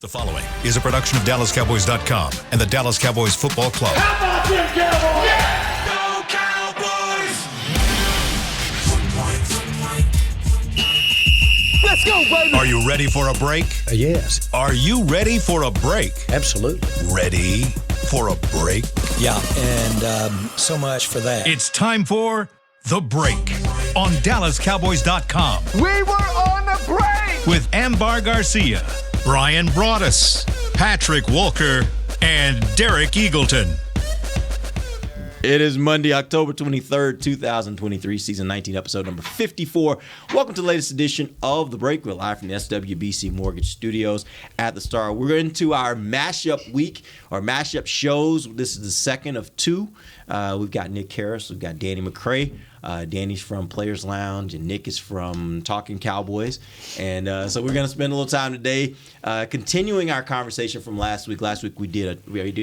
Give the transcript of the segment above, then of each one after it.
The following is a production of DallasCowboys.com and the Dallas Cowboys Football Club. How about them Cowboys? Yeah! Go Cowboys! Let's go, baby! Are you ready for a break? Yes. Are you ready for a break? Absolutely. Ready for a break? Yeah, and so much for that. It's time for The Break on DallasCowboys.com We were on the break! with Ambar Garcia, Brian Broaddus, Patrick Walker, and Derek Eagleton. It is Monday, October 23rd, 2023, season 19, episode number 54. Welcome to the latest edition of The Break. We're live from the SWBC Mortgage Studios at the Star. We're into our mashup week, our mashup shows. This is the second of two. We've got Nick Harris, we've got Danny McCray. Danny's from Players Lounge, and Nick is from Talking Cowboys. And so we're going to spend a little time today continuing our conversation from last week. Last week we did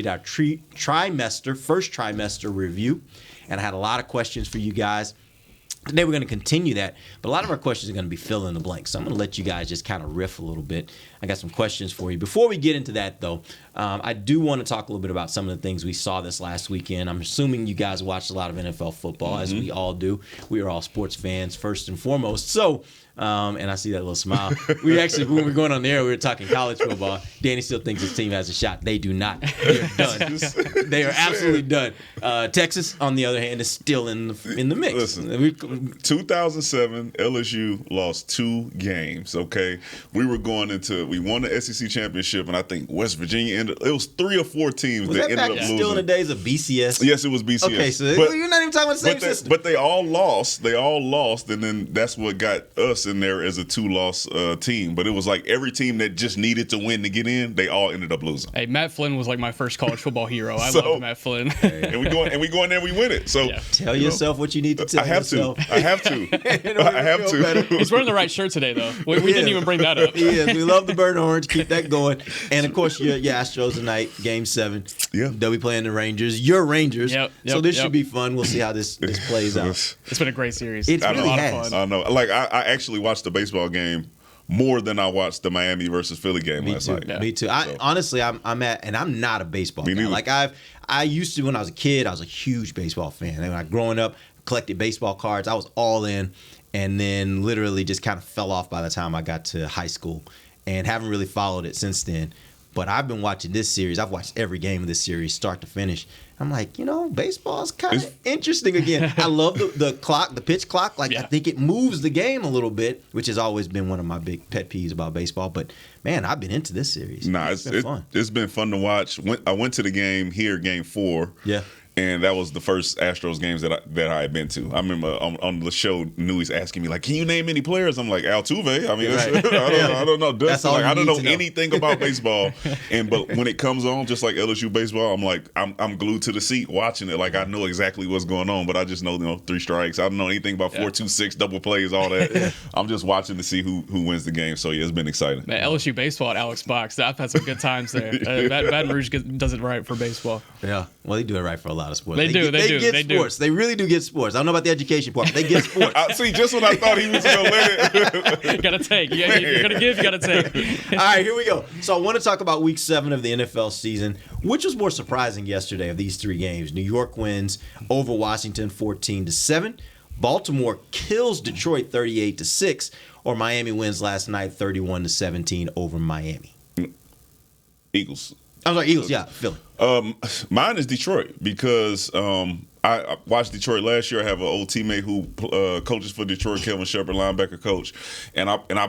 our first trimester review, and I had a lot of questions for you guys. Today we're going to continue that, but a lot of our questions are going to be fill in the blanks. So I'm going to let you guys just kind of riff a little bit. I got some questions for you. Before we get into that, though, I do want to talk a little bit about some of the things we saw this last weekend. I'm assuming you guys watched a lot of NFL football, as we all do. We are all sports fans first and foremost. So, and I see that little smile. We actually, when we were going on the air, we were talking college football. Danny still thinks his team has a shot. They do not. They are done. They are absolutely done. Texas, on the other hand, is still in the mix. Listen, 2007, LSU lost 2 games, okay? We were going into, we won the SEC championship, and I think West Virginia ended, it was 3 or 4 teams Was that that ended back up losing. still in the days of BCS? Yes, it was BCS. Okay, so you're not even talking about the same system. But they all lost. And then that's what got us in there as a 2-loss team. But it was like every team that just needed to win to get in, they all ended up losing. Hey, Matt Flynn was like my first college football hero. I love Matt Flynn. And we go in there, we win it. So Tell yourself what you need to tell yourself. I have to. I have to. He's wearing the right shirt today, though. We didn't even bring that up. He is. We love the burnt orange. Keep that going. And, of course, your Astros tonight, Game 7. Yeah. They'll be playing the Rangers. Your Rangers. Yep, So this should be fun. We'll see how this plays out. It's been a great series. It's been really a lot has. of fun. I know. Like, I actually watched the baseball game more than I watched the Miami versus Philly game last night. Me too. Honestly, I'm not a baseball guy. Neither. Like I used to, when I was a kid, I was a huge baseball fan. And when I growing up, collected baseball cards. I was all in, and then literally just kind of fell off by the time I got to high school, and haven't really followed it since then. But I've been watching this series. I've watched every game of this series, start to finish. I'm like, baseball is kind of interesting again. I love the clock, the pitch clock. Like, I think it moves the game a little bit, which has always been one of my big pet peeves about baseball. But, man, I've been into this series. It's been fun. It's been fun to watch. I went to the game here, Game 4. Yeah. And that was the first Astros games that I had been to. I remember on the show, Newey's asking me, like, can you name any players? I'm like, Altuve. I mean, I don't know. Dustin, I don't know anything about baseball. But when it comes on, just like LSU baseball, I'm like, I'm glued to the seat watching it. Like, I know exactly what's going on, but I just know, 3 strikes. I don't know anything about 4-2-6, double plays, all that. I'm just watching to see who wins the game. So, yeah, it's been exciting. Man, LSU baseball at Alex Box. I've had some good times there. Baton Rouge does it right for baseball. Yeah. Well, they do it right for a lot of sports. They get sports. They really do get sports. I don't know about the education part, but they get sports. See, just when I thought he was going to let it. You got to take. You're going to give, you got to take. All right, here we go. So I want to talk about Week 7 of the NFL season. Which was more surprising yesterday of these 3 games? New York wins over Washington 14-7. Baltimore kills Detroit 38-6. Or Miami wins last night 31-17 over Miami. Eagles. I'm sorry, Eagles. Yeah, Philly. Mine is Detroit because I watched Detroit last year. I have an old teammate who coaches for Detroit, Kelvin Shepard, linebacker coach,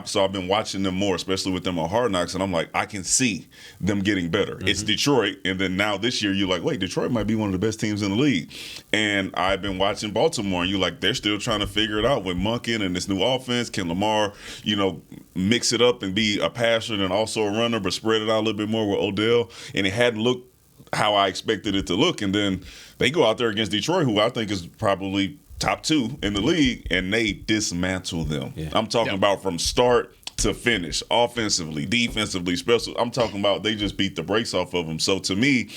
so I've been watching them more, especially with them on Hard Knocks, and I'm like, I can see them getting better. Mm-hmm. It's Detroit, and then now this year you're like, wait, Detroit might be one of the best teams in the league, and I've been watching Baltimore, and you're like, they're still trying to figure it out with Monken and this new offense. Can Lamar, mix it up and be a passer and also a runner, but spread it out a little bit more with Odell, and it hadn't looked how I expected it to look, and then they go out there against Detroit, who I think is probably top 2 in the league, and they dismantle them. Yeah. I'm talking about from start to finish, offensively, defensively, special. I'm talking about they just beat the brakes off of them. So to me,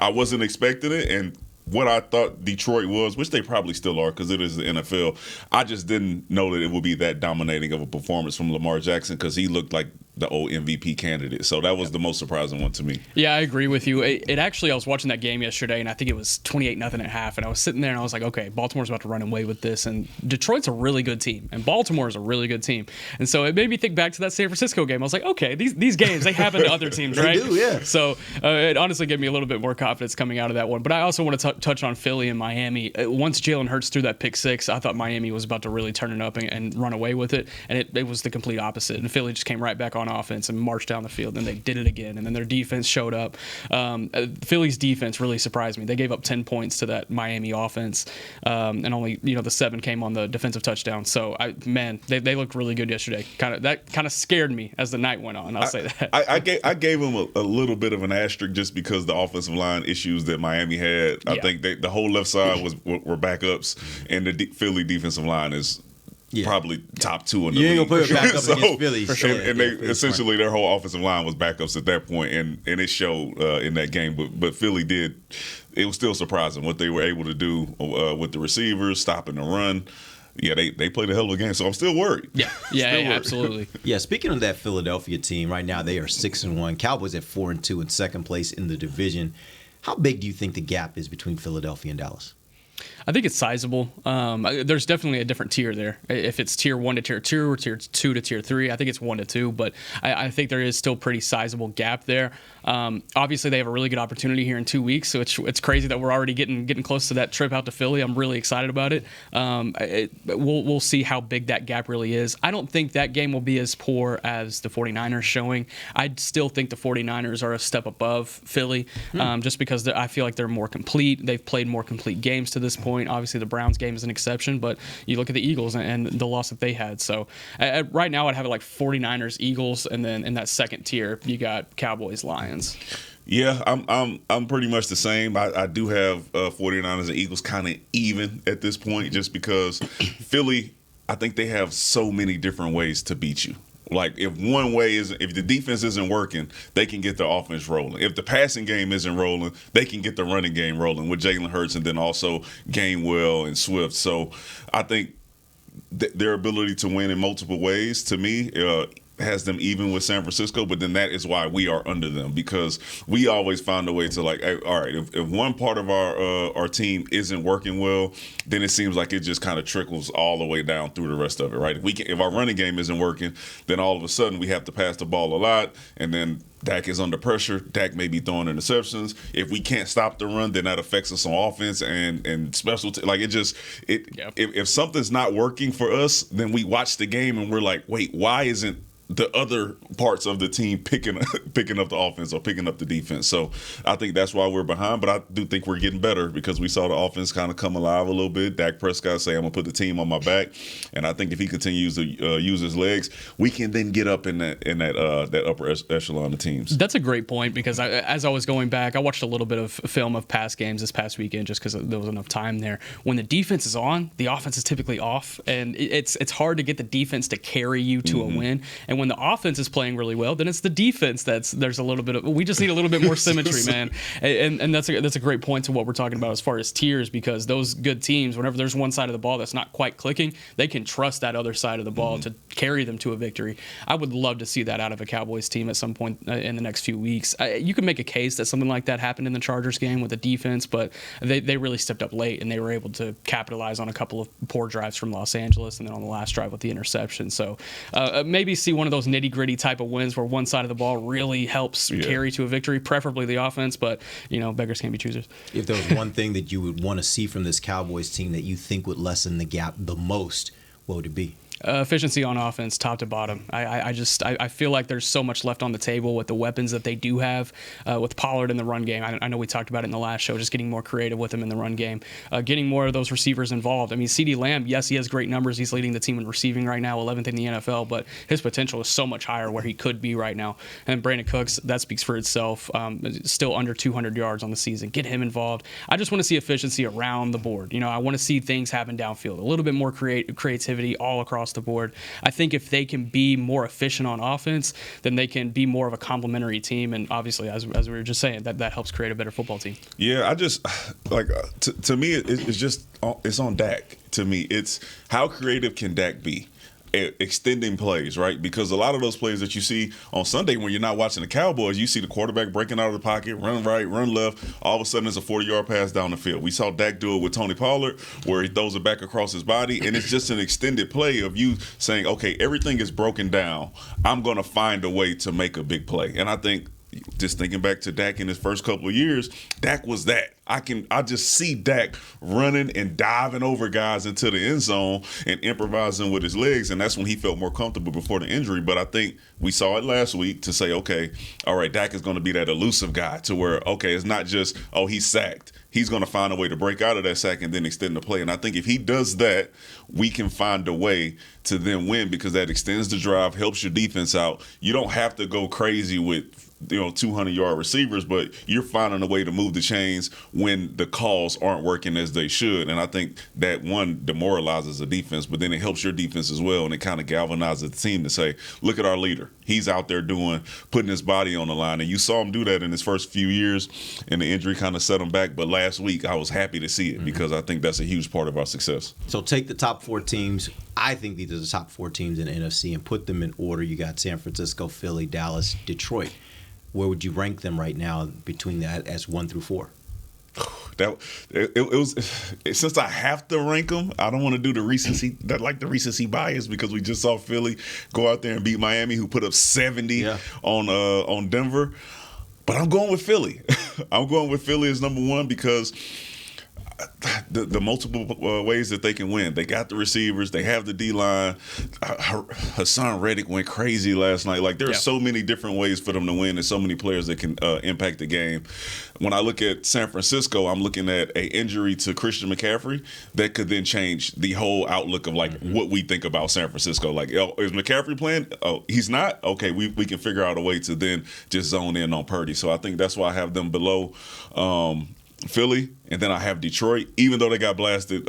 I wasn't expecting it, and what I thought Detroit was, which they probably still are because it is the NFL, I just didn't know that it would be that dominating of a performance from Lamar Jackson because he looked like the old MVP candidate. So that was the most surprising one to me. Yeah, I agree with you. It actually, I was watching that game yesterday, and I think it was 28-0 at half, and I was sitting there, and I was like, okay, Baltimore's about to run away with this, and Detroit's a really good team, and Baltimore's a really good team. And so it made me think back to that San Francisco game. I was like, okay, these games, they happen to other teams, right? They do, yeah. So it honestly gave me a little bit more confidence coming out of that one. But I also want to touch on Philly and Miami. Once Jalen Hurts threw that pick six, I thought Miami was about to really turn it up and run away with it, and it was the complete opposite. And Philly just came right back on offense and marched down the field, and they did it again. And then their defense showed up. Philly's defense really surprised me. They gave up 10 points to that Miami offense, and only the 7 came on the defensive touchdown. So they looked really good yesterday. That kind of scared me as the night went on. I'll say that. I gave them a little bit of an asterisk just because the offensive line issues that Miami had. I think the whole left side were backups, and the Philly defensive line is probably top 2 in the league. You ain't gonna put it back up against Philly. For sure. And they essentially their whole offensive line was backups at that point, and it showed in that game. But Philly did. It was still surprising what they were able to do with the receivers, stopping the run. Yeah, they played a hell of a game, so I'm still worried. Yeah, absolutely. Yeah, speaking of that Philadelphia team, right now they are 6-1. Cowboys at 4-2 in second place in the division. How big do you think the gap is between Philadelphia and Dallas? I think it's sizable. There's definitely a different tier there. If it's tier 1 to tier 2 or tier 2 to tier 3, I think it's 1 to 2. But I think there is still pretty sizable gap there. Obviously, they have a really good opportunity here in 2 weeks, so it's crazy that we're already getting close to that trip out to Philly. I'm really excited about it. We'll see how big that gap really is. I don't think that game will be as poor as the 49ers showing. I still think the 49ers are a step above Philly, just because I feel like they're more complete. They've played more complete games to this point. Obviously, the Browns game is an exception, but you look at the Eagles and the loss that they had. So right now, I'd have it like 49ers, Eagles, and then in that second tier, you got Cowboys, Lions. Yeah, I'm pretty much the same. I do have 49ers and Eagles kind of even at this point, just because Philly, I think they have so many different ways to beat you. Like if the defense isn't working, they can get the offense rolling. If the passing game isn't rolling, they can get the running game rolling with Jalen Hurts and then also Gainwell and Swift. So I think their ability to win in multiple ways, to me, has them even with San Francisco, but then that is why we are under them, because we always find a way to like, hey, all right, if one part of our team isn't working well, then it seems like it just kind of trickles all the way down through the rest of it, right? If our running game isn't working, then all of a sudden we have to pass the ball a lot, and then Dak is under pressure. Dak may be throwing interceptions. If we can't stop the run, then that affects us on offense and special. If something's not working for us, then we watch the game and we're like, wait, why isn't the other parts of the team picking up the offense or picking up the defense? So I think that's why we're behind, but I do think we're getting better because we saw the offense kind of come alive a little bit. Dak Prescott say, I'm going to put the team on my back, and I think if he continues to use his legs, we can then get up in that upper echelon of teams. That's a great point, because as I was going back, I watched a little bit of film of past games this past weekend just because there was enough time there. When the defense is on, the offense is typically off, and it's hard to get the defense to carry you to a win. And when the offense is playing really well, then it's the defense there's a little bit of, we just need a little bit more symmetry, man. And that's a great point to what we're talking about as far as tiers, because those good teams, whenever there's one side of the ball that's not quite clicking, they can trust that other side of the ball to carry them to a victory. I would love to see that out of a Cowboys team at some point in the next few weeks. You can make a case that something like that happened in the Chargers game with the defense, but they really stepped up late and they were able to capitalize on a couple of poor drives from Los Angeles, and then on the last drive with the interception. So maybe see one of those nitty-gritty type of wins where one side of the ball really helps carry to a victory, preferably the offense, but beggars can't be choosers. If there was one thing that you would want to see from this Cowboys team that you think would lessen the gap the most, what would it be? Efficiency on offense, top to bottom. I feel like there's so much left on the table with the weapons that they do have, with Pollard in the run game. I know we talked about it in the last show, just getting more creative with him in the run game, getting more of those receivers involved. I mean, CeeDee Lamb, yes, he has great numbers. He's leading the team in receiving right now, 11th in the NFL, but his potential is so much higher where he could be right now. And Brandon Cooks, that speaks for itself. Still under 200 yards on the season. Get him involved. I just want to see efficiency around the board. I want to see things happen downfield, a little bit more creativity all across the board. I think if they can be more efficient on offense, then they can be more of a complementary team, and obviously, as we were just saying, that helps create a better football team. Yeah, I just like to me, it's on Dak. To me, it's how creative can Dak be? extending plays, right? Because a lot of those plays that you see on Sunday when you're not watching the Cowboys, you see the quarterback breaking out of the pocket, run right, run left. All of a sudden, it's a 40-yard pass down the field. We saw Dak do it with Tony Pollard, where he throws it back across his body, and it's just an extended play of you saying, okay, everything is broken down. I'm going to find a way to make a big play. And I think, just thinking back to Dak in his first couple of years, Dak was that. I just see Dak running and diving over guys into the end zone and improvising with his legs, and that's when he felt more comfortable before the injury. But I think we saw it last week to say, okay, all right, Dak is going to be that elusive guy to where, okay, it's not just, oh, he's sacked. He's going to find a way to break out of that sack and then extend the play. And I think if he does that, we can find a way to then win, because that extends the drive, helps your defense out. You don't have to go crazy with 200-yard receivers, but you're finding a way to move the chains when the calls aren't working as they should. And I think that, one, demoralizes the defense, but then it helps your defense as well, and it kind of galvanizes the team to say, look at our leader. He's out there putting his body on the line. And you saw him do that in his first few years, and the injury kind of set him back. But last week, I was happy to see it, because I think that's a huge part of our success. So take the top 4 teams. I think these are the top 4 teams in the NFC, and put them in order. You got San Francisco, Philly, Dallas, Detroit. Where would you rank them right now between that as 1 through 4? It was, since I have to rank them, I don't want to do the recency bias, because we just saw Philly go out there and beat Miami, who put up 70 on Denver. But I'm going with Philly. I'm going with Philly as number 1, because the multiple ways that they can win. They got the receivers. They have the D-line. Hassan Reddick went crazy last night. Like, there are so many different ways for them to win, and so many players that can impact the game. When I look at San Francisco, I'm looking at an injury to Christian McCaffrey that could then change the whole outlook of, like, what we think about San Francisco. Like, is McCaffrey playing? Oh, he's not? Okay, we can figure out a way to then just zone in on Purdy. So I think that's why I have them below Philly, and then I have Detroit. Even though they got blasted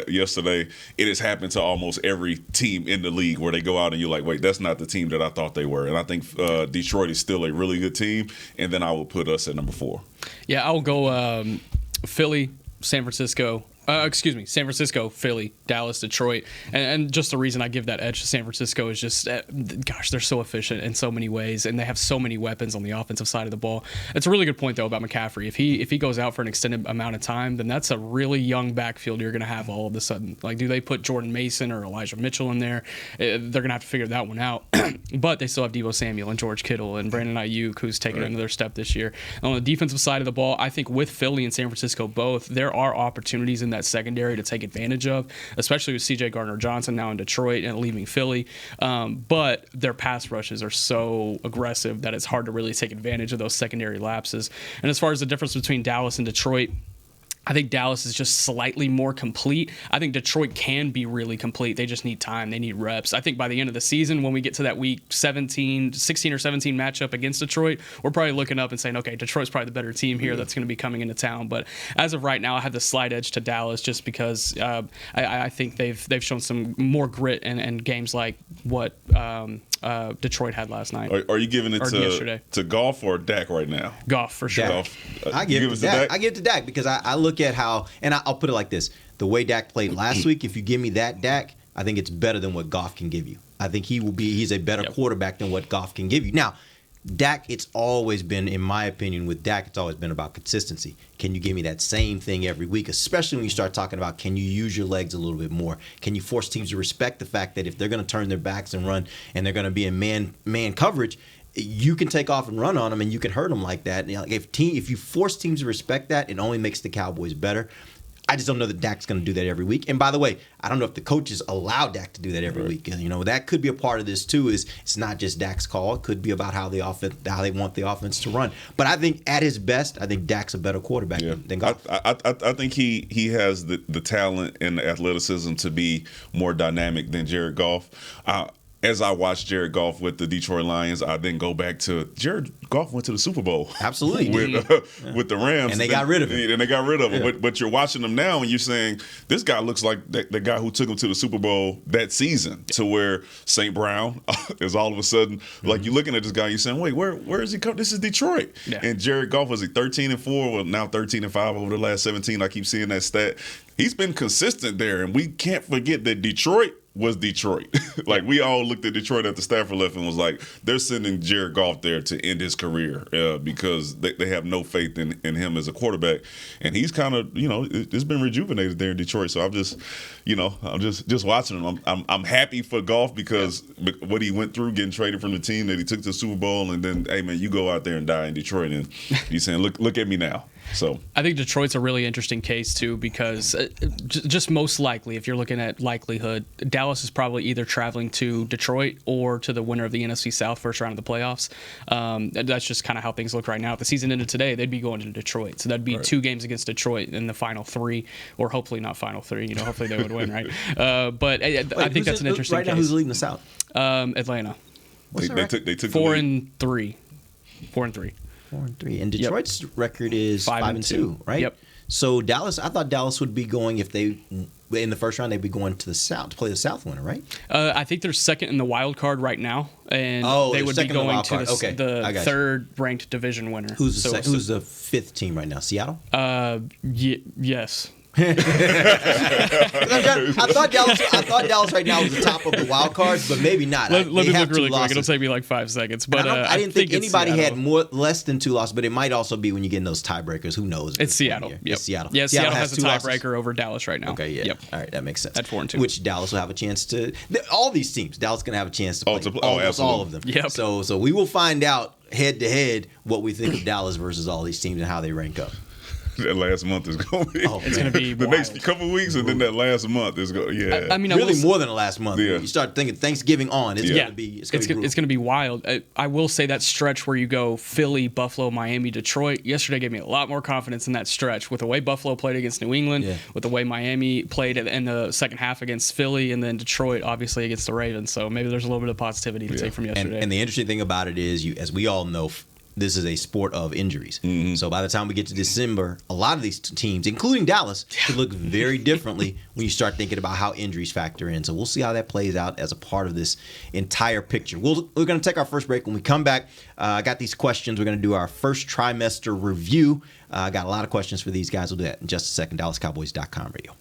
yesterday, it has happened to almost every team in the league where they go out and you're like, wait, that's not the team that I thought they were. And I think Detroit is still a really good team, and then I will put us at number 4. Yeah, I'll go Philly, San Francisco, San Francisco, Philly, Dallas, Detroit. And just the reason I give that edge to San Francisco is just, gosh, they're so efficient in so many ways, and they have so many weapons on the offensive side of the ball. It's a really good point, though, about McCaffrey. If he goes out for an extended amount of time, then that's a really young backfield you're going to have all of a sudden. Like, do they put Jordan Mason or Elijah Mitchell in there? They're going to have to figure that one out. But they still have Deebo Samuel and George Kittle and Brandon Ayuk, who's taken another step this year. And on the defensive side of the ball, I think with Philly and San Francisco both, there are opportunities in that secondary to take advantage of, especially with C.J. Gardner-Johnson now in Detroit and leaving Philly. But their pass rushes are so aggressive that it's hard to really take advantage of those secondary lapses. And as far as the difference between Dallas and Detroit, I think Dallas is just slightly more complete. I think Detroit can be really complete. They just need time. They need reps. I think by the end of the season, when we get to that week 16 or 17 matchup against Detroit, we're probably looking up and saying, okay, Detroit's probably the better team here that's going to be coming into town. But as of right now, I have the slight edge to Dallas just because I think they've shown some more grit in games like what Detroit had last night. Are you giving it yesterday. to Goff or Dak right now? Goff, for sure. Goff. I give it to Dak. I give it to Dak because I look at how, and I'll put it like this: the way Dak played last week. If you give me that Dak, I think it's better than what Goff can give you. I think he's a better quarterback than what Goff can give you. Now, Dak, it's always been, in my opinion, with Dak, it's always been about consistency. Can you give me that same thing every week? Especially when you start talking about, can you use your legs a little bit more? Can you force teams to respect the fact that if they're going to turn their backs and run and they're going to be in man coverage, you can take off and run on them and you can hurt them like that. And if you force teams to respect that, it only makes the Cowboys better. I just don't know that Dak's going to do that every week. And by the way, I don't know if the coaches allow Dak to do that every week. And, that could be a part of this too. Is it's not just Dak's call. It could be about how they want the offense to run. But I think at his best, I think Dak's a better quarterback than Goff. I think he has the talent and the athleticism to be more dynamic than Jared Goff. As I watched Jared Goff with the Detroit Lions, I then go back to Jared Goff went to the Super Bowl. Absolutely. with the Rams. And they got rid of him. Yeah. But you're watching them now and you're saying, this guy looks like the guy who took him to the Super Bowl that season, to where St. Brown is all of a sudden, like you're looking at this guy, you're saying, wait, where is he come? This is Detroit. Yeah. And Jared Goff was 13-4, well now 13-5 over the last 17. I keep seeing that stat. He's been consistent there, and we can't forget that Detroit was Detroit. Like, we all looked at Detroit after Stafford left and was like, they're sending Jared Goff there to end his career because they have no faith in him as a quarterback. And he's kind of, it's been rejuvenated there in Detroit. So I'm just, I'm just watching him. I'm happy for Goff because what he went through getting traded from the team that he took to the Super Bowl, and then, hey, man, you go out there and die in Detroit. And he's saying, look at me now. So I think Detroit's a really interesting case too because just most likely, if you're looking at likelihood, Dallas is probably either traveling to Detroit or to the winner of the NFC South first round of the playoffs. That's just kind of how things look right now. If the season ended today, they'd be going to Detroit, so that'd be 2 games against Detroit in the final 3, or hopefully not final 3. Hopefully they would win, right? But I think that's an interesting right case. Now, who's leading the South? Atlanta. They took 4-3. 4-3. 4-3, and Detroit's record is 5-2, right? Yep. So Dallas, I thought Dallas would be going if they in the first round they'd be going to the South to play the South winner, right? I think they're second in the wild card right now, and they would be going to the third ranked division winner. Who's the 5th team right now? Seattle. Yes. I thought Dallas right now was the top of the wild cards, but maybe not. Let me look really quick. It'll take me like 5 seconds. But I didn't think anybody had less than 2 losses, but it might also be when you get in those tiebreakers. Who knows? It's Seattle. Yep. It's Seattle. Yeah, Seattle has a tiebreaker losses over Dallas right now. Okay, yeah. Yep. All right, that makes sense. At 4-2. Which Dallas will have a chance to. All these teams, Dallas is going to have a chance to play almost all of them. Yep. So we will find out head to head what we think of Dallas versus all these teams and how they rank up. That last month is going to be. It's going to be the next couple of weeks, and then that last month is going. Yeah, I mean, really more than the last month. Yeah. You start thinking Thanksgiving on, it's going to be. It's going to be wild. I will say that stretch where you go Philly, Buffalo, Miami, Detroit. Yesterday gave me a lot more confidence in that stretch with the way Buffalo played against New England, with the way Miami played in the second half against Philly, and then Detroit obviously against the Ravens. So maybe there's a little bit of positivity to take from yesterday. And the interesting thing about it is, as we all know, this is a sport of injuries. Mm-hmm. So by the time we get to December, a lot of these teams, including Dallas, could look very differently when you start thinking about how injuries factor in. So we'll see how that plays out as a part of this entire picture. We're going to take our first break. When we come back, I got these questions. We're going to do our first trimester review. I got a lot of questions for these guys. We'll do that in just a second. DallasCowboys.com radio.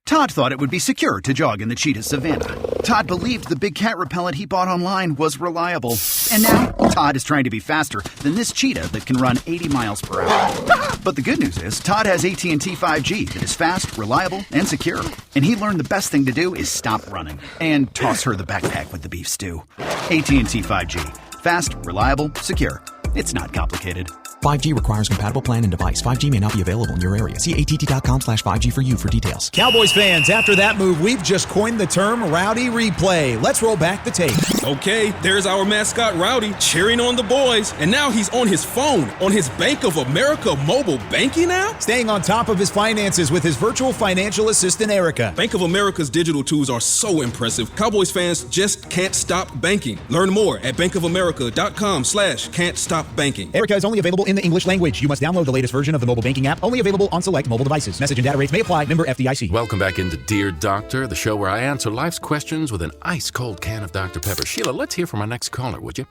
Todd thought it would be secure to jog in the cheetah savanna. Todd believed the big cat repellent he bought online was reliable. And now, Todd is trying to be faster than this cheetah that can run 80 miles per hour. But the good news is, Todd has AT&T 5G that is fast, reliable, and secure. And he learned the best thing to do is stop running and toss her the backpack with the beef stew. AT&T 5G. Fast, reliable, secure. It's not complicated. 5G requires compatible plan and device. 5G may not be available in your area. See att.com/5G for you for details. Cowboys fans, after that move, we've just coined the term Rowdy Replay. Let's roll back the tape. Okay, there's our mascot Rowdy cheering on the boys. And now he's on his phone, on his Bank of America mobile banking app? Staying on top of his finances with his virtual financial assistant, Erica. Bank of America's digital tools are so impressive. Cowboys fans just can't stop banking. Learn more at bankofamerica.com/can't-stop-banking. Erica is only available in the English language. You must download the latest version of the mobile banking app, only available on select mobile devices. Message and data rates may apply. Member FDIC. Welcome back into Dear Doctor, the show where I answer life's questions with an ice-cold can of Dr. Pepper. Sheila, let's hear from our next caller, would you?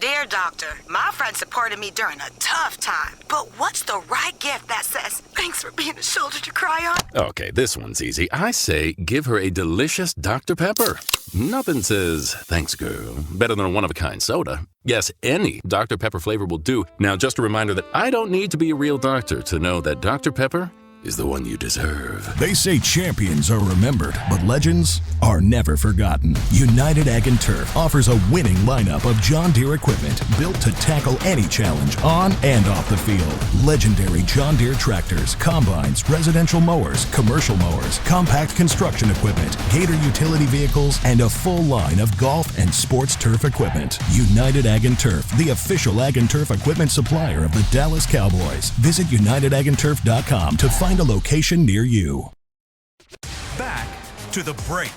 Dear Doctor, my friend supported me during a tough time, but what's the right gift that says, thanks for being a shoulder to cry on? Okay, this one's easy. I say give her a delicious Dr. Pepper. Nothing says, thanks, girl, better than a one-of-a-kind soda. Yes, any Dr. Pepper flavor will do. Now, just a reminder that I don't need to be a real doctor to know that Dr. Pepper is the one you deserve. They say champions are remembered, but legends are never forgotten. United Ag and Turf offers a winning lineup of John Deere equipment built to tackle any challenge on and off the field. Legendary John Deere tractors, combines, residential mowers, commercial mowers, compact construction equipment, Gator utility vehicles, and a full line of golf and sports turf equipment. United Ag and Turf, the official Ag and Turf equipment supplier of the Dallas Cowboys. Visit UnitedAgAndTurf.com to find a location near you. Back to the break.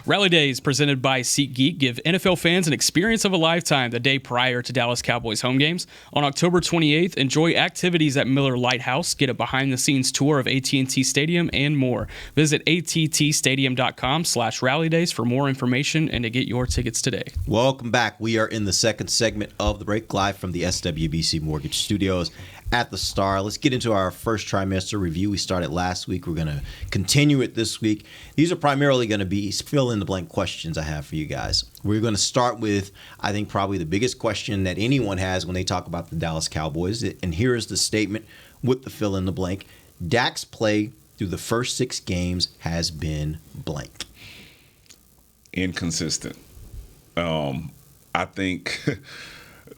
Rally Days presented by SeatGeek give NFL fans an experience of a lifetime the day prior to Dallas Cowboys home games. On October 28th, enjoy activities at Miller Lighthouse, get a behind-the-scenes tour of AT&T Stadium, and more. Visit attstadium.com/rallydays for more information and to get your tickets today. Welcome back. We are in the second segment of the break, live from the SWBC Mortgage Studios at the Star. Let's get into our first trimester review. We started last week. We're going to continue it this week. These are primarily going to be fill-in-the-blank questions I have for you guys. We're going to start with, I think, probably the biggest question that anyone has when they talk about the Dallas Cowboys. And here is the statement with the fill-in-the-blank. Dak's play through the first 6 games has been blank. Inconsistent. I think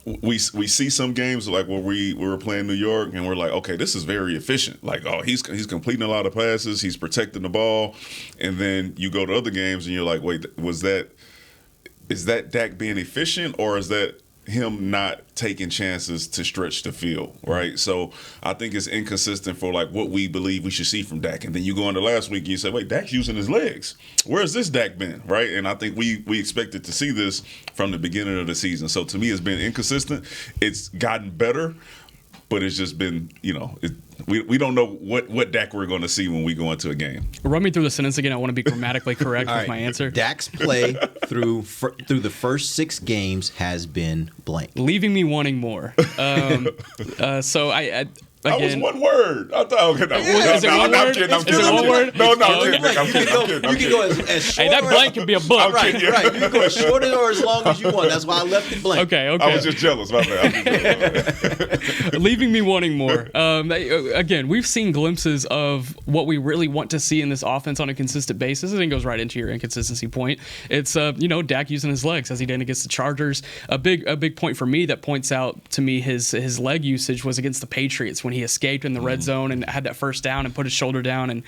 we see some games like where we were playing New York and we're like, okay, this is very efficient. Like, oh, he's completing a lot of passes, he's protecting the ball, and then you go to other games and you're like, wait, is that Dak being efficient, or is that him not taking chances to stretch the field, right? So I think it's inconsistent for like what we believe we should see from Dak. And then you go into last week and you say, wait, Dak's using his legs. Where's this Dak been, right? And I think we expected to see this from the beginning of the season. So to me, it's been inconsistent. It's gotten better, but it's just been, we don't know what Dak we're going to see when we go into a game. Run me through the sentence again. I want to be grammatically correct with my answer. Dak's play through the first 6 games has been blank. Leaving me wanting more. So I that was one word. I thought, is it one word? Is it one word? No, Okay. I'm kidding. You can go as short. Hey, that blank can be a book. Right. You can go as short or as long as you want. That's why I left it blank. Okay. I was just jealous. My bad. Leaving me wanting more. Again, we've seen glimpses of what we really want to see in this offense on a consistent basis. I think it goes right into your inconsistency point. It's Dak using his legs as he did against the Chargers. A big point for me that points out to me his leg usage was against the Patriots when he escaped in the red zone and had that first down and put his shoulder down and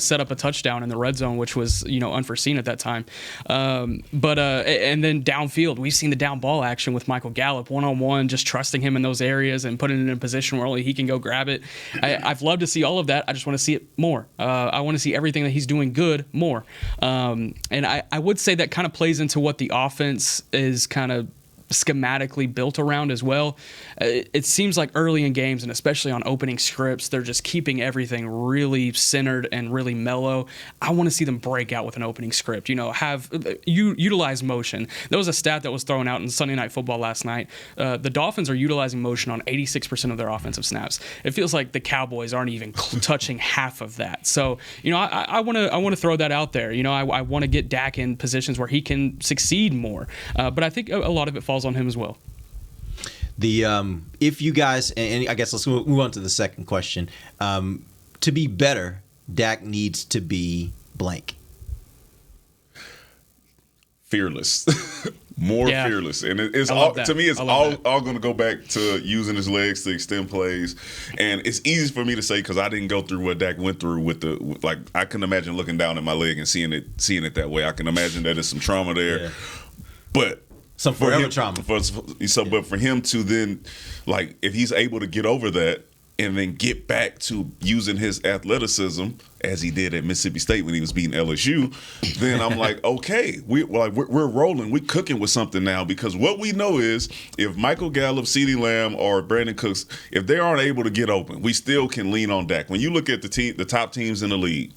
set up a touchdown in the red zone, which was unforeseen at that time. But then downfield, we've seen the down ball action with Michael Gallup one-on-one, just trusting him in those areas and putting it in a position where only he can go grab it. I've loved to see all of that. I just want to see it more. I want to see everything that he's doing good more. And I would say that kind of plays into what the offense is kind of schematically built around as well. It seems like early in games, and especially on opening scripts, they're just keeping everything really centered and really mellow. I want to see them break out with an opening script, utilize motion. There was a stat that was thrown out in Sunday Night Football last night. The Dolphins are utilizing motion on 86% of their offensive snaps. It feels like the Cowboys aren't even touching half of that. So, I want to throw that out there. I want to get Dak in positions where he can succeed more. But I think a lot of it falls on him as well. If you guys, and I guess let's move on to the second question. To be better, Dak needs to be blank. Fearless. More fearless. And it's all, to me, it's all going to go back to using his legs to extend plays. And it's easy for me to say because I didn't go through what Dak went through I can imagine looking down at my leg and seeing it that way. I can imagine that there's some trauma there. Yeah. But some forever trauma. But for him to then, if he's able to get over that and then get back to using his athleticism as he did at Mississippi State when he was beating LSU, then I'm like, okay, we're rolling, we're cooking with something now, because what we know is if Michael Gallup, CeeDee Lamb, or Brandon Cooks, if they aren't able to get open, we still can lean on Dak. When you look at the top teams in the league,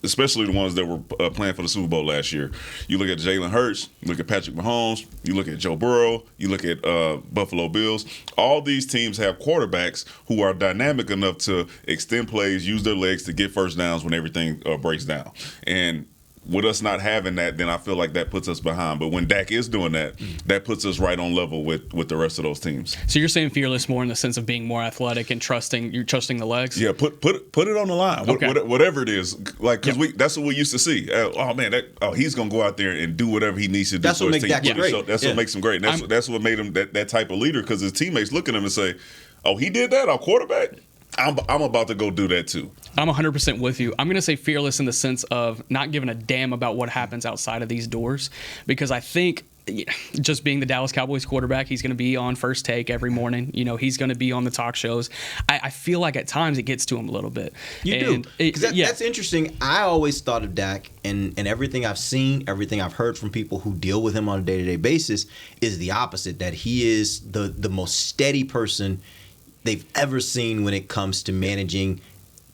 especially the ones that were playing for the Super Bowl last year. You look at Jalen Hurts, you look at Patrick Mahomes, you look at Joe Burrow, you look at Buffalo Bills. All these teams have quarterbacks who are dynamic enough to extend plays, use their legs to get first downs when everything breaks down. And with us not having that, then I feel like that puts us behind. But when Dak is doing that, that puts us right on level with the rest of those teams. So you're saying fearless more in the sense of being more athletic and trusting the legs? Yeah, put it on the line. Okay. Whatever it is. That's what we used to see. He's going to go out there and do whatever he needs to do. That's what makes Dak great. So that's what makes him great. And that's what made him that type of leader, because his teammates look at him and say, oh, he did that, our quarterback? I'm about to go do that too. I'm 100% with you. I'm going to say fearless in the sense of not giving a damn about what happens outside of these doors, because I think just being the Dallas Cowboys quarterback, he's going to be on First Take every morning. He's going to be on the talk shows. I feel like at times it gets to him a little bit. That's interesting. I always thought of Dak, and everything I've seen, everything I've heard from people who deal with him on a day-to-day basis is the opposite, that he is the most steady person they've ever seen when it comes to managing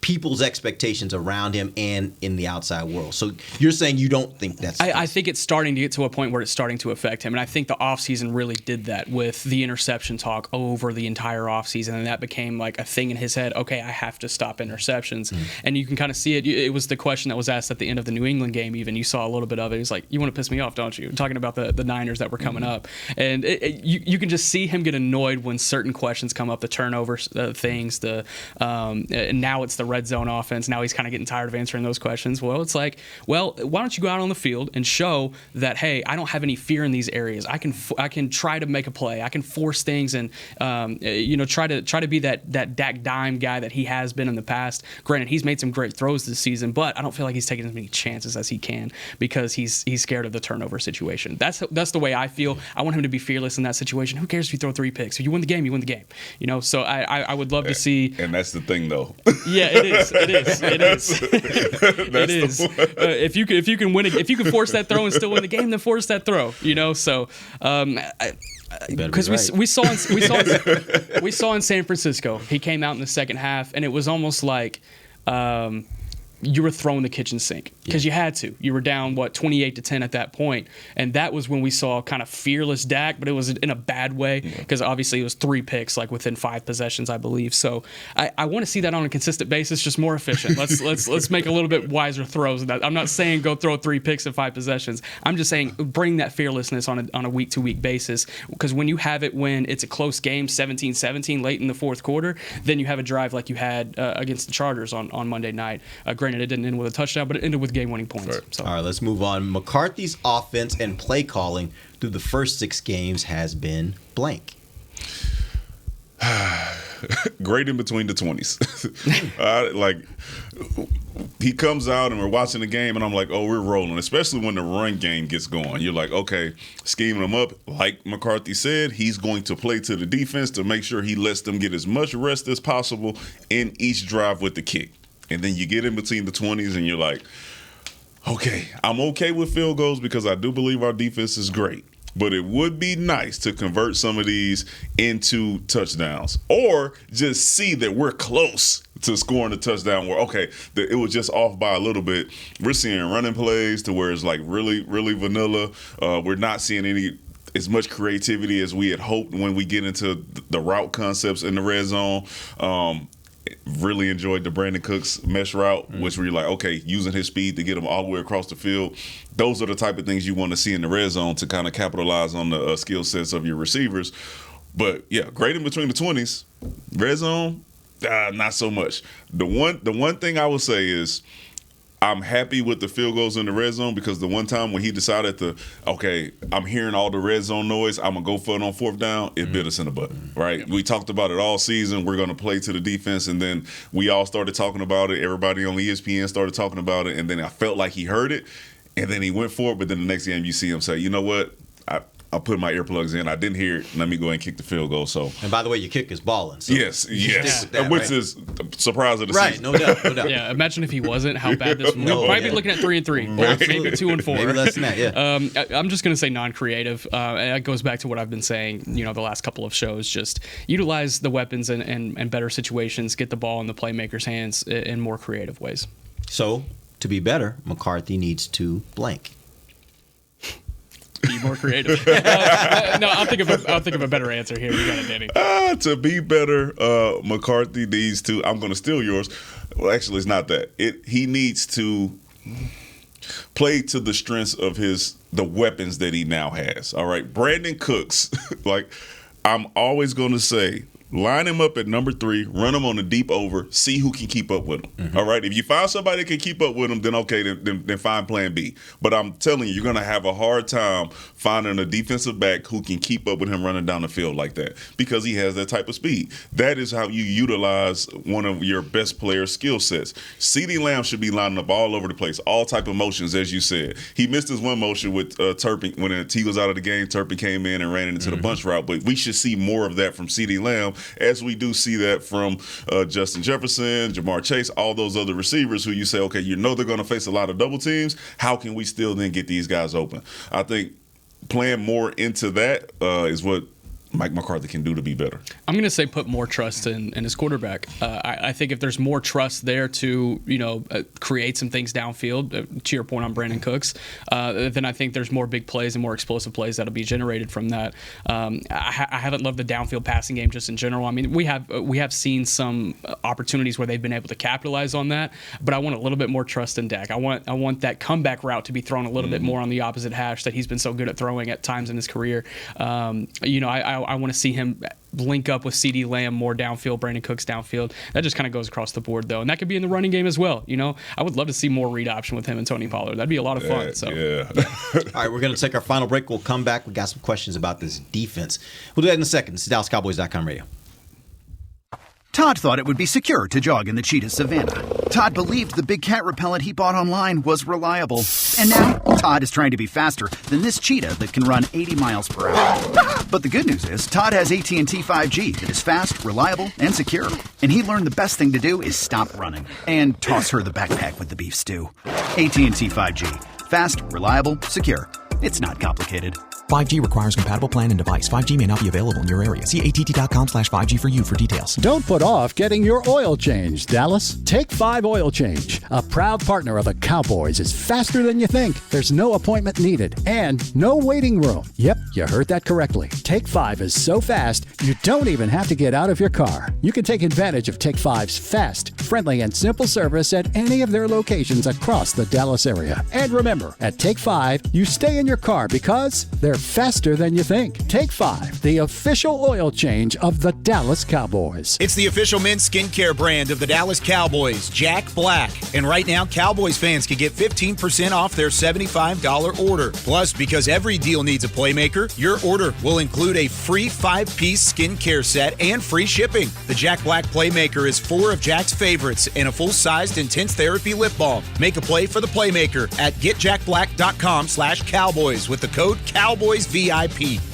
people's expectations around him and in the outside world. So you're saying you don't think that's I think it's starting to get to a point where it's starting to affect him. And I think the offseason really did that with the interception talk over the entire offseason. And that became like a thing in his head. Okay, I have to stop interceptions. And you can kind of see it. It was the question that was asked at the end of the New England game even. You saw a little bit of it. He was like, you want to piss me off, don't you? Talking about the Niners that were coming up. And you can just see him get annoyed when certain questions come up, the turnover things, and now it's the red zone offense. Now he's kind of getting tired of answering those questions. Well, it's like, why don't you go out on the field and show that, hey, I don't have any fear in these areas. I can try to make a play. I can force things and try to be that Dak dime guy that he has been in the past. Granted, he's made some great throws this season, but I don't feel like he's taking as many chances as he can because he's scared of the turnover situation. That's the way I feel. I want him to be fearless in that situation. Who cares if you throw 3 picks? If you win the game, you win the game. So I would love to see. And that's the thing, though. Yeah, it is. It is. If you can win it, if you can force that throw and still win the game, then force that throw. So because we saw in San Francisco, he came out in the second half, and it was almost like you were throwing the kitchen sink because you had to. You were down 28-10 at that point, and that was when we saw kind of fearless Dak, but it was in a bad way because obviously it was 3 picks like within 5 possessions, I believe. So I want to see that on a consistent basis, just more efficient. Let's make a little bit wiser throws. I'm not saying go throw 3 picks in 5 possessions. I'm just saying bring that fearlessness on a week-to-week basis, because when you have it when it's a close game, 17-17 late in the fourth quarter, then you have a drive like you had against the Chargers on Monday night. Granted, it didn't end with a touchdown, but it ended with game-winning points. Right. All right, let's move on. McCarthy's offense and play calling through the first 6 games has been blank. Great in between the 20s. He comes out and we're watching the game and I'm like, oh, we're rolling, especially when the run game gets going. You're like, okay, scheming him up. Like McCarthy said, he's going to play to the defense to make sure he lets them get as much rest as possible in each drive with the kick. And then you get in between the 20s and you're like, okay, I'm okay with field goals because I do believe our defense is great. But it would be nice to convert some of these into touchdowns or just see that we're close to scoring a touchdown where, okay, it was just off by a little bit. We're seeing running plays to where it's like really, really vanilla. We're not seeing as much creativity as we had hoped when we get into the route concepts in the red zone. Really enjoyed the Brandon Cooks mesh route, which we're like, okay, using his speed to get him all the way across the field. Those are the type of things you want to see in the red zone to kind of capitalize on the skill sets of your receivers. But yeah, great in between the 20s. Red zone, not so much. The one thing I would say is I'm happy with the field goals in the red zone because the one time when he decided I'm hearing all the red zone noise, I'm going to go for it on 4th down, it bit us in the butt, right? We talked about it all season. We're going to play to the defense, and then we all started talking about it. Everybody on ESPN started talking about it, and then I felt like he heard it, and then he went for it, but then the next game you see him say, you know what, I put my earplugs in. I didn't hear it. Let me go ahead and kick the field goal. So, and by the way, your kick is balling. So yes, which is a surprise of the season. No doubt. Yeah, imagine if he wasn't. How bad this would be. We'd probably be looking at 3-3, maybe 2-4. Maybe less than that. Yeah. I'm just gonna say non-creative. And that goes back to what I've been saying. The last couple of shows. Just utilize the weapons and better situations. Get the ball in the playmakers' hands in more creative ways. So, to be better, McCarthy needs to blank. Be more creative. No, I'll think of a better answer here. You got it, Danny. To be better, McCarthy needs to. I'm going to steal yours. Well, actually, it's not that. He needs to play to the strengths of the weapons that he now has. All right, Brandon Cooks. I'm always going to say, line him up at number 3, run him on a deep over, see who can keep up with him. All right, if you find somebody that can keep up with him, then okay, then find plan B. But I'm telling you, you're going to have a hard time finding a defensive back who can keep up with him running down the field like that because he has that type of speed. That is how you utilize one of your best player's skill sets. CeeDee Lamb should be lining up all over the place, all type of motions, as you said. He missed his one motion with Turpin. When T was out of the game, Turpin came in and ran into the bunch route. But we should see more of that from CeeDee Lamb, as we do see that from Justin Jefferson, Jamar Chase, all those other receivers who you say, okay, they're going to face a lot of double teams. How can we still then get these guys open? I think playing more into that is what Mike McCarthy can do to be better? I'm going to say put more trust in his quarterback. I think if there's more trust there to, create some things downfield, to your point on Brandon Cooks, then I think there's more big plays and more explosive plays that'll be generated from that. I haven't loved the downfield passing game just in general. I mean, we have seen some opportunities where they've been able to capitalize on that, but I want a little bit more trust in Dak. I want that comeback route to be thrown a little bit more on the opposite hash that he's been so good at throwing at times in his career. I want to see him link up with CeeDee Lamb more downfield, Brandon Cooks downfield. That just kind of goes across the board, though. And that could be in the running game as well. I would love to see more read option with him and Tony Pollard. That'd be a lot of fun. Yeah. All right, we're going to take our final break. We'll come back. We got some questions about this defense. We'll do that in a second. This is DallasCowboys.com radio. Todd thought it would be secure to jog in the cheetah savanna. Todd believed the big cat repellent he bought online was reliable. And now, Todd is trying to be faster than this cheetah that can run 80 miles per hour. But the good news is, Todd has AT&T 5G that is fast, reliable, and secure. And he learned the best thing to do is stop running and toss her the backpack with the beef stew. AT&T 5G. Fast, reliable, secure. It's not complicated. 5G requires compatible plan and device. 5G may not be available in your area. See att.com/5G for you for details. Don't put off getting your oil changed, Dallas. Take 5 Oil Change. A proud partner of the Cowboys is faster than you think. There's no appointment needed and no waiting room. Yep, you heard that correctly. Take 5 is so fast, you don't even have to get out of your car. You can take advantage of Take 5's fast, friendly, and simple service at any of their locations across the Dallas area. And remember, at Take 5, you stay in your car because they're faster than you think. Take 5, the official oil change of the Dallas Cowboys. It's the official men's skincare brand of the Dallas Cowboys, Jack Black. And right now, Cowboys fans can get 15% off their $75 order. Plus, because every deal needs a playmaker, your order will include a free 5-piece skincare set and free shipping. The Jack Black Playmaker is 4 of Jack's favorites and a full-sized intense therapy lip balm. Make a play for the Playmaker at getjackblack.com/Cowboys with the code CowboysVIP.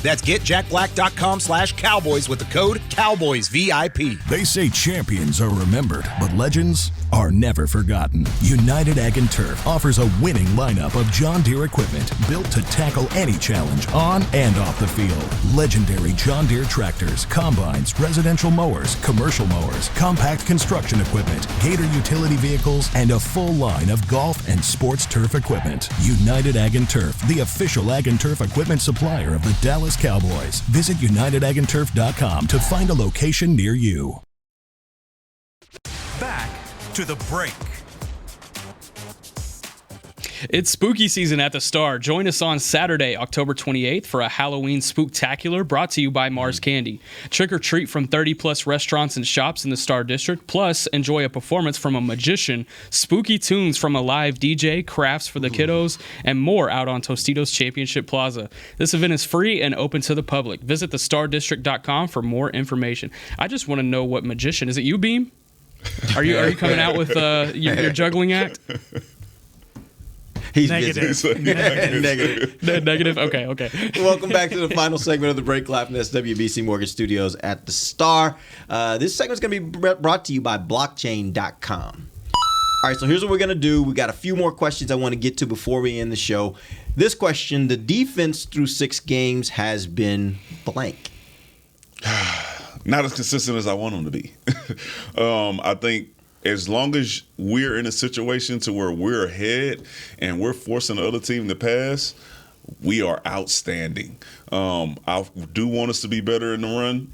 That's getjackblack.com/Cowboys with the code CowboysVIP. They say champions are remembered, but legends are never forgotten. United Ag and Turf offers a winning lineup of John Deere equipment built to tackle any challenge on and off the field. Legendary John Deere tractors, combines, residential mowers, commercial mowers, compact construction equipment, Gator utility vehicles, and a full line of golf and sports turf equipment. United Ag and Turf, the official Ag and Turf equipment supplier of the Dallas Cowboys. Visit UnitedAgAndTurf.com to find a location near you. Back to the break. It's spooky season at the Star. Join us on Saturday, October 28th for a Halloween spooktacular brought to you by Mars Candy. Trick or treat from 30-plus restaurants and shops in the Star District, plus enjoy a performance from a magician, spooky tunes from a live DJ, crafts for the kiddos, and more out on Tostitos Championship Plaza. This event is free and open to the public. Visit thestardistrict.com for more information. I just want to know what magician. Is it you, Beam? Are you coming out with your juggling act? He's negative. Negative. Okay. Welcome back to the final segment of the break live from the SWBC Mortgage Studios at the Star. This segment is going to be brought to you by blockchain.com. All right, so here's what we're going to do. We got a few more questions I want to get to before we end the show. This question, the defense through 6 games has been blank. Not as consistent as I want them to be. I think as long as we're in a situation to where we're ahead and we're forcing the other team to pass, we are outstanding. I do want us to be better in the run.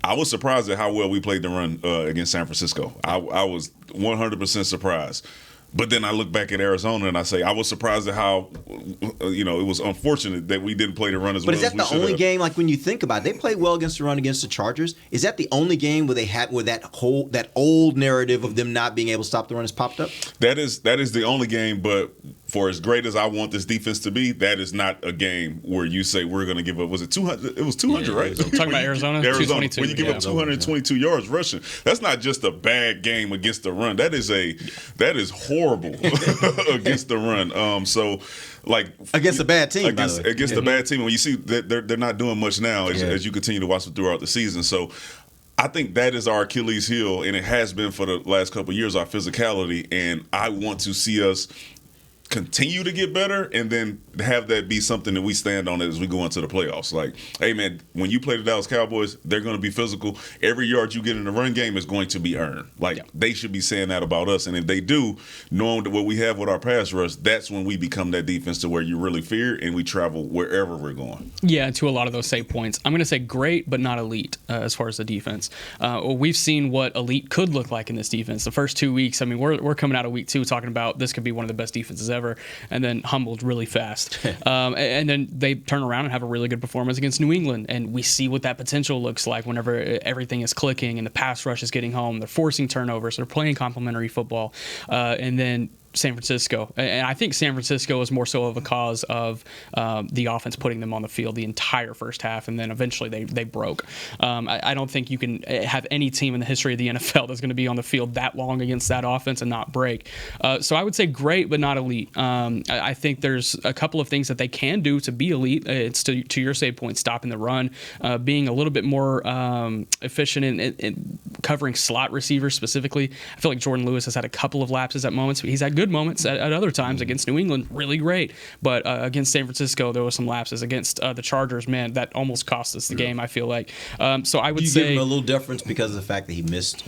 I was surprised at how well we played the run against San Francisco. I was 100% surprised. But then I look back at Arizona and I say I was surprised at how, it was unfortunate that we didn't play the run as well as we should have. But is that the only game, like when you think about it, they played well against the run against the Chargers. Is that the only game where that old narrative of them not being able to stop the run has popped up? That is the only game, but for as great as I want this defense to be, that is not a game where you say we're going to give up. Was it 200? It was 200, right? Talking about Arizona? 222. When you give up 222 yards rushing, that's not just a bad game against the run. That is horrible against the run. Against a bad team, against a bad team. When you see that they're not doing much now as you continue to watch them throughout the season. So I think that is our Achilles heel, and it has been for the last couple of years, our physicality. And I want to see us continue to get better and then have that be something that we stand on as we go into the playoffs. Like, hey, man, when you play the Dallas Cowboys, they're going to be physical. Every yard you get in the run game is going to be earned. Like, they should be saying that about us. And if they do, knowing what we have with our pass rush, that's when we become that defense to where you really fear and we travel wherever we're going. Yeah, to a lot of those same points. I'm going to say great, but not elite as far as the defense. We've seen what elite could look like in this defense. The first 2 weeks, I mean, we're coming out of week 2 talking about this could be one of the best defenses ever, and then humbled really fast. And then they turn around and have a really good performance against New England, and we see what that potential looks like whenever everything is clicking and the pass rush is getting home. They're forcing turnovers. They're playing complementary football. And then San Francisco. And I think San Francisco is more so of a cause of the offense putting them on the field the entire first half, and then eventually they broke. I don't think you can have any team in the history of the NFL that's going to be on the field that long against that offense and not break. So I would say great, but not elite. I think there's a couple of things that they can do to be elite. It's to your save point, stopping the run, being a little bit more efficient in covering slot receivers specifically. I feel like Jordan Lewis has had a couple of lapses at moments, but he's had good moments at other times. Against New England, really great, but against San Francisco there was some lapses. Against the Chargers, man, that almost cost us the game, I feel like. So I would say give him a little deference because of the fact that he missed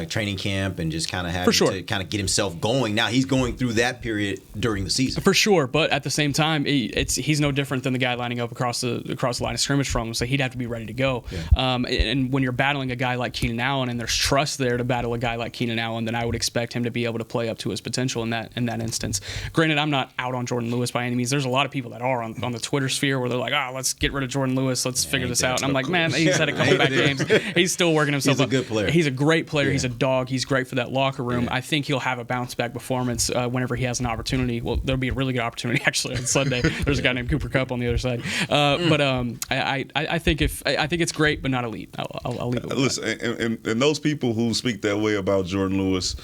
training camp and just kind of had to kind of get himself going. Now he's going through that period during the season for sure, but at the same time he's no different than the guy lining up across the line of scrimmage from him, so he'd have to be ready to go. And when you're battling a guy like Keenan Allen and there's trust there to battle a guy like Keenan Allen, then I would expect him to be able to play up to his potential in that instance. Granted, I'm not out on Jordan Lewis by any means. There's a lot of people that are on the Twitter sphere where they're like, let's get rid of Jordan Lewis, let's figure this out. And I'm like, man, he's had a couple back games. He's still working himself up. He's a good player. He's a great player. He's a dog. He's great for that locker room. I think he'll have a bounce back performance whenever he has an opportunity. Well, there'll be a really good opportunity actually on Sunday. There's a guy named Cooper Kupp on the other side. But I think it's great, but not elite. I'll leave it with Listen, and those people who speak that way about Jordan Lewis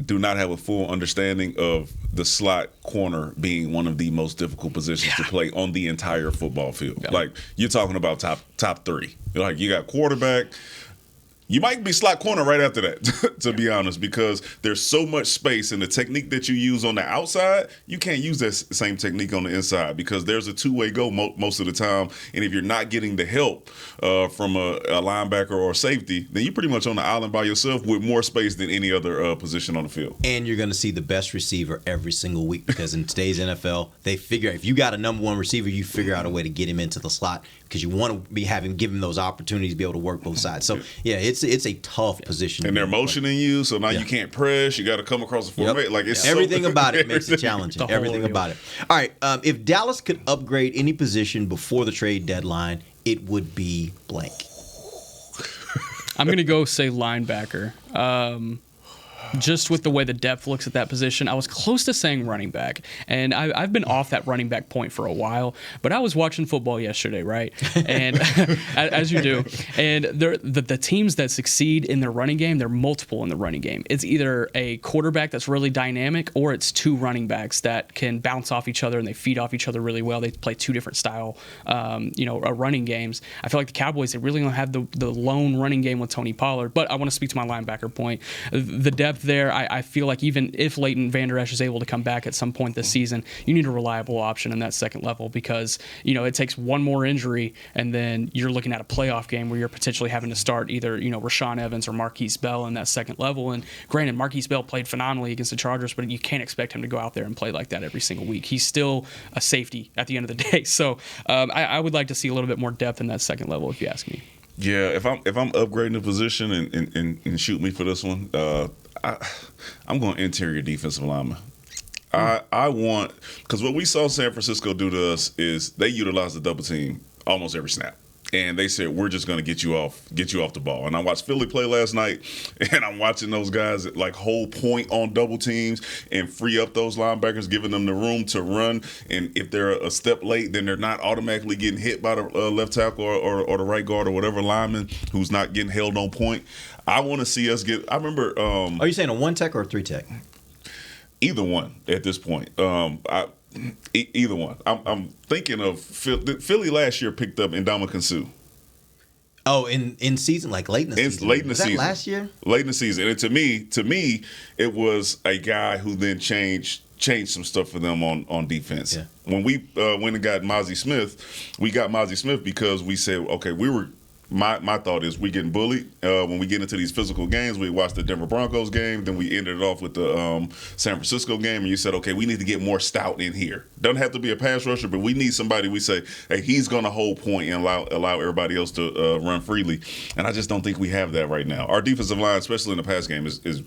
do not have a full understanding of the slot corner being one of the most difficult positions to play on the entire football field. Like, you're talking about top 3. Like, you got quarterback. You might be slot corner right after that, to be honest, because there's so much space, and the technique that you use on the outside, you can't use that same technique on the inside because there's a two-way go most of the time. And if you're not getting the help from a linebacker or a safety, then you're pretty much on the island by yourself with more space than any other position on the field. And you're going to see the best receiver every single week because in today's NFL, they figure if you got a number one receiver, you figure out a way to get him into the slot because you want to give him those opportunities to be able to work both sides. So, yeah, it's a tough position. And they're motioning you, so now you can't press. You got to come across the formation. Like, it's everything about it makes it challenging. Everything about it. All right, if Dallas could upgrade any position before the trade deadline, it would be blank. I'm going to go say linebacker. Just with the way the depth looks at that position, I was close to saying running back. And I've been off that running back point for a while, but I was watching football yesterday, right? And as you do. And the teams that succeed in their running game, they're multiple in the running game. It's either a quarterback that's really dynamic or it's 2 running backs that can bounce off each other and they feed off each other really well. They play 2 different style running games. I feel like the Cowboys, they really don't have the lone running game with Tony Pollard. But I want to speak to my linebacker point. The depth there, I feel like even if Leighton Vander Esch is able to come back at some point this season, you need a reliable option in that second level because, it takes one more injury and then you're looking at a playoff game where you're potentially having to start either, Rashaan Evans or Marquise Bell in that second level. And granted, Marquise Bell played phenomenally against the Chargers, but you can't expect him to go out there and play like that every single week. He's still a safety at the end of the day. So I would like to see a little bit more depth in that second level, if you ask me. Yeah, if I'm upgrading the position and shoot me for this one, I'm going interior defensive lineman. I want, because what we saw San Francisco do to us is they utilized the double team almost every snap. And they said, we're just going to get you off the ball. And I watched Philly play last night, and I'm watching those guys like hold point on double teams and free up those linebackers, giving them the room to run. And if they're a step late, then they're not automatically getting hit by the left tackle or the right guard or whatever lineman who's not getting held on point. I want to see us get – I remember are you saying a 1-tech or a 3-tech? Either one at this point. Either one. I'm thinking of Philly last year picked up Ndamukong Suh. Oh, in season, like late in the season. Late in the was season. That last year? Late in the season. And to me, it was a guy who then changed changed some stuff for them on defense. Yeah. When we went and got Mozzie Smith, we got Mozzie Smith because we said, okay, my thought is we getting bullied when we get into these physical games. We watched the Denver Broncos game, then we ended it off with the San Francisco game, and you said, okay, we need to get more stout in here. Doesn't have to be a pass rusher, but we need somebody we say, hey, he's going to hold point and allow everybody else to run freely. And I just don't think we have that right now. Our defensive line, especially in the pass game, is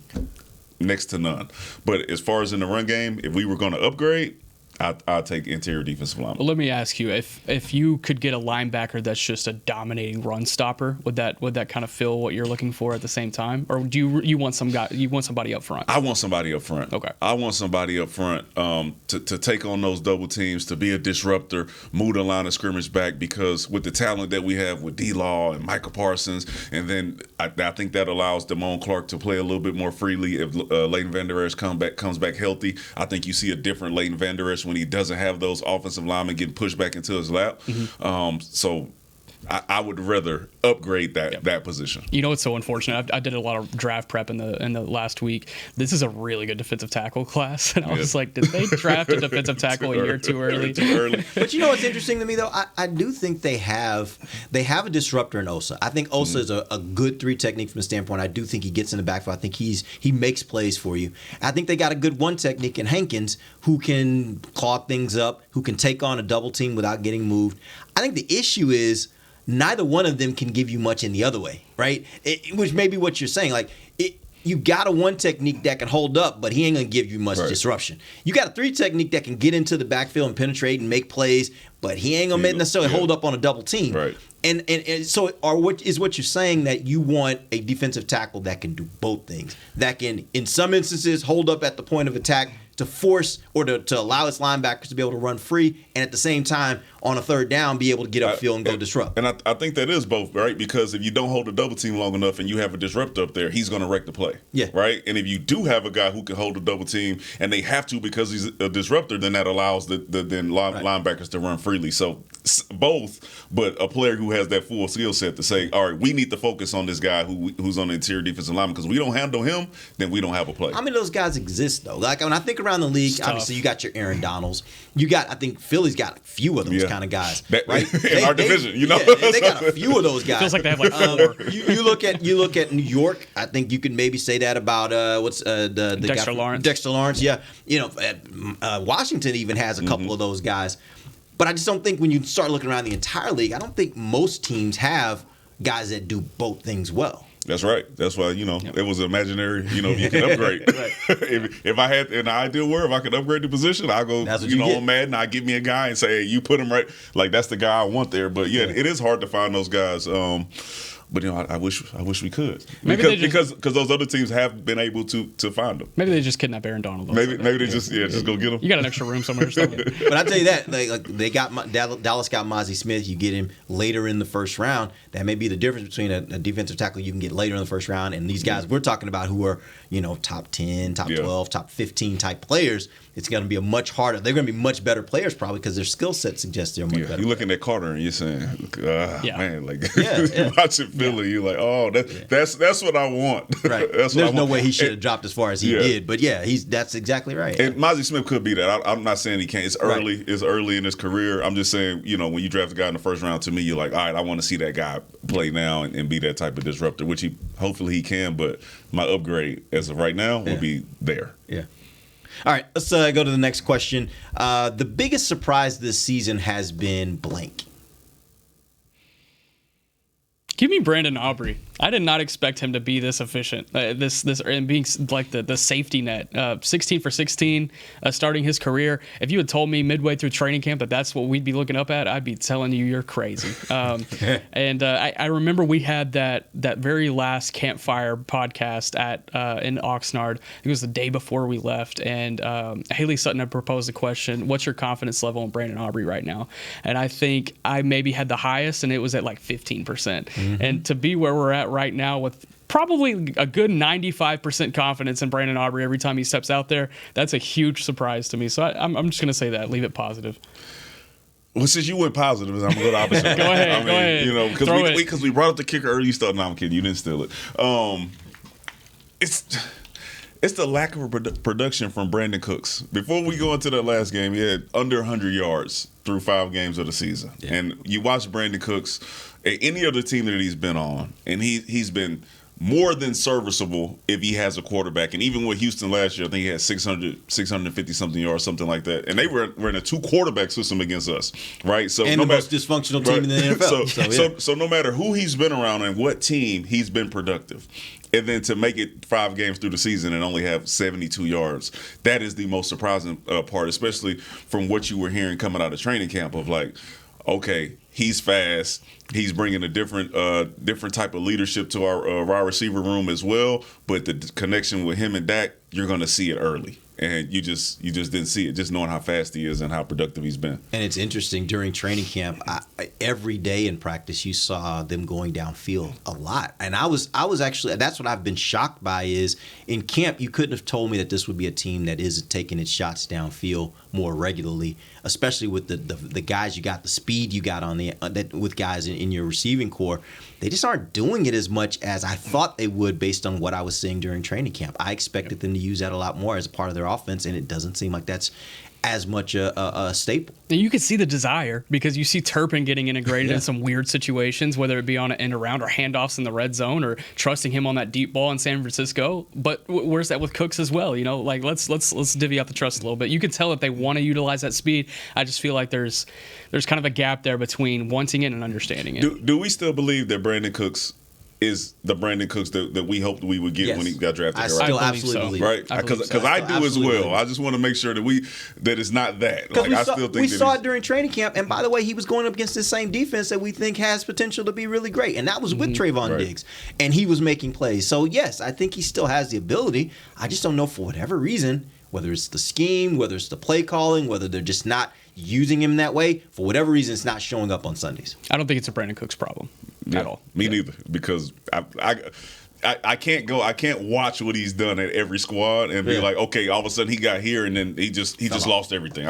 next to none. But as far as in the run game, if we were going to upgrade, I'll take interior defensive lineman. Well, let me ask you, if you could get a linebacker that's just a dominating run stopper, would that kind of fill what you're looking for at the same time, or do you want somebody up front? I want somebody up front. Okay. I want somebody up front to take on those double teams, to be a disruptor, move the line of scrimmage back, because with the talent that we have with D-Law and Michael Parsons, and then I think that allows Damone Clark to play a little bit more freely. If Leighton Vander Esch comes back healthy, I think you see a different Leighton Vander Esch when he doesn't have those offensive linemen getting pushed back into his lap. Mm-hmm. So I would rather upgrade that position. You know, it's so unfortunate. I did a lot of draft prep in the last week. This is a really good defensive tackle class, and I was like, did they draft a defensive tackle a year too early? But you know what's interesting to me though? I do think they have a disruptor in Osa. I think Osa is a good 3 technique from the standpoint. I do think he gets in the backfield. I think he makes plays for you. I think they got a good 1 technique in Hankins, who can clog things up, who can take on a double team without getting moved. I think the issue is neither one of them can give you much in the other way, right? Which may be what you're saying. Like, you got a 1 technique that can hold up, but he ain't going to give you much disruption. You got a 3 technique that can get into the backfield and penetrate and make plays, but he ain't going to necessarily hold up on a double team. Right. And so what you're saying, that you want a defensive tackle that can do both things, that can, in some instances, hold up at the point of attack to force or to allow its linebackers to be able to run free, and at the same time, on a third down, be able to get upfield and go disrupt. And I think that is both, right? Because if you don't hold a double team long enough and you have a disruptor up there, he's going to wreck the play. Yeah. Right? And if you do have a guy who can hold a double team and they have to because he's a disruptor, then that allows the linebackers to run freely. So both, but a player who has that full skill set to say, all right, we need to focus on this guy who's on the interior defensive lineman, because we don't handle him, then we don't have a play. How many of those guys exist, though? Like, when I think around the league, obviously you got your Aaron Donalds. I think Philly's got a few of those kind of guys, right? In our division, you know? Yeah, they got a few of those guys. Feels like they have like 4. You look at New York. I think you could maybe say that about the Dexter guy, Lawrence. Dexter Lawrence, yeah. Washington even has a couple of those guys. But I just don't think when you start looking around the entire league, I don't think most teams have guys that do both things well. That's right. That's why, it was imaginary, if you can upgrade. if I had an ideal world, if I could upgrade the position, I'll go, on Madden, I'll give me a guy and say, hey, you put him right. Like, that's the guy I want there. But, it is hard to find those guys. But I wish we could, because those other teams have been able to find them. Maybe they just kidnap Aaron Donald. Maybe they just go get him. You got an extra room somewhere. But I tell you that, like they got Dallas got Mozzie Smith. You get him later in the first round. That may be the difference between a defensive tackle you can get later in the first round and these guys we're talking about who are top 10, top 12, top 15 type players. It's going to be a much harder. They're going to be much better players probably because their skill set suggests they're much better. You're looking at Carter and you're saying, man, like watching Philly, you're like, oh, that's what I want. Right. There's no way he should have dropped as far as he did, but that's exactly right. And Mozzie Smith could be that. I'm not saying he can't. It's early. Right. It's early in his career. I'm just saying, when you draft a guy in the first round, to me, you're like, all right, I want to see that guy play now and be that type of disruptor, which hopefully he can. But my upgrade as of right now would be there. Yeah. All right, let's go to the next question. The biggest surprise this season has been blank. Give me Brandon Aubrey. I did not expect him to be this efficient. This and being like the safety net. 16 for 16, starting his career. If you had told me midway through training camp that that's what we'd be looking up at, I'd be telling you you're crazy. And I remember we had that very last campfire podcast in Oxnard. It was the day before we left, and Haley Sutton had proposed the question, "What's your confidence level in Brandon Aubrey right now?" And I think I maybe had the highest, and it was at like 15%. Mm-hmm. And to be where we're at right now with probably a good 95% confidence in Brandon Aubrey every time he steps out there, that's a huge surprise to me. So I'm just going to say that. Leave it positive. Well, since you went positive, I'm going to go the opposite. Go ahead. Because we brought up the kicker early. You started. No, I'm kidding. You didn't steal it. It's It's the lack of production from Brandon Cooks. Before we go into that last game, he had under 100 yards through 5 games of the season. Yeah. And you watch Brandon Cooks at any other team that he's been on, and he's been more than serviceable if he has a quarterback. And even with Houston last year, I think he had 650-something yards, something like that. And they were in a 2-quarterback system against us, right? So and the most dysfunctional team in the NFL. So no matter who he's been around and what team, he's been productive. And then to make it 5 games through the season and only have 72 yards, that is the most surprising part, especially from what you were hearing coming out of training camp of like, okay, he's fast. He's bringing a different type of leadership to our wide receiver room as well. But the connection with him and Dak, you're going to see it early. And you just didn't see it, just knowing how fast he is and how productive he's been. And it's interesting, during training camp, every day in practice, you saw them going downfield a lot. And I was actually, that's what I've been shocked by, is in camp, you couldn't have told me that this would be a team that is taking its shots downfield more regularly, especially with the guys you got, the speed you got on with guys in your receiving core. They just aren't doing it as much as I thought they would based on what I was seeing during training camp. I expected them to use that a lot more as a part of their offense, and it doesn't seem like that's as much a staple. And you can see the desire, because you see Turpin getting integrated in some weird situations, whether it be on an end around or handoffs in the red zone or trusting him on that deep ball in San Francisco. But where's that with Cooks as well? You know, like let's divvy out the trust a little bit. You can tell that they want to utilize that speed. I just feel like there's kind of a gap there between wanting it and understanding it. Do we still believe that Brandon Cooks is the Brandon Cooks that we hoped we would get when he got drafted? I still absolutely believe right? Because I do as well. I just want to make sure that it's not that. Like, we saw it during training camp, and by the way, he was going up against the same defense that we think has potential to be really great, and that was with Trayvon Diggs, and he was making plays. So yes, I think he still has the ability. I just don't know, for whatever reason, whether it's the scheme, whether it's the play calling, whether they're just not using him that way, for whatever reason, it's not showing up on Sundays. I don't think it's a Brandon Cooks problem at all. Me neither, because I can't watch what he's done at every squad and be like, okay, all of a sudden he got here and then he just lost everything.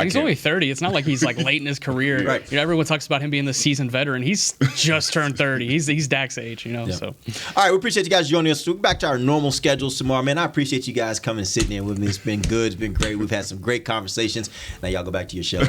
He's only 30. It's not like he's like late in his career. Right. You know, everyone talks about him being the seasoned veteran. He's just turned 30. He's Dak's age, you know. So all right, we appreciate you guys joining us. We're back to our normal schedules tomorrow. Man, I appreciate you guys coming and sitting in with me. It's been good. It's been great. We've had some great conversations. Now y'all go back to your show. All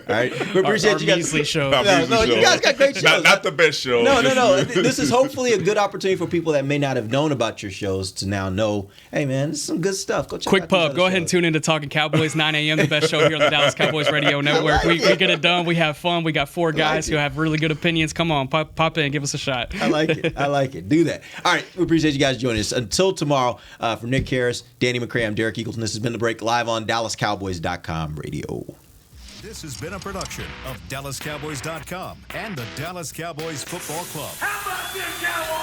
right. We appreciate you guys. Show. No, you guys got great shows. Not the best show. No. This is hopefully a good opportunity for people that may not have known about your shows to now know, hey man, this is some good stuff. Go check Quick out pub. Go ahead and tune in to Talking Cowboys, 9 a.m., the best show here on the Dallas Cowboys Radio Network. We get it done. We have fun. We got 4 guys who have really good opinions. Come on, pop in, give us a shot. I like it. Do that. All right, we appreciate you guys joining us. Until tomorrow, from Nick Harris, Danny McCray, I'm Derek Eagleton. This has been The Break, live on DallasCowboys.com radio. This has been a production of DallasCowboys.com and the Dallas Cowboys Football Club. How about this, Cowboys?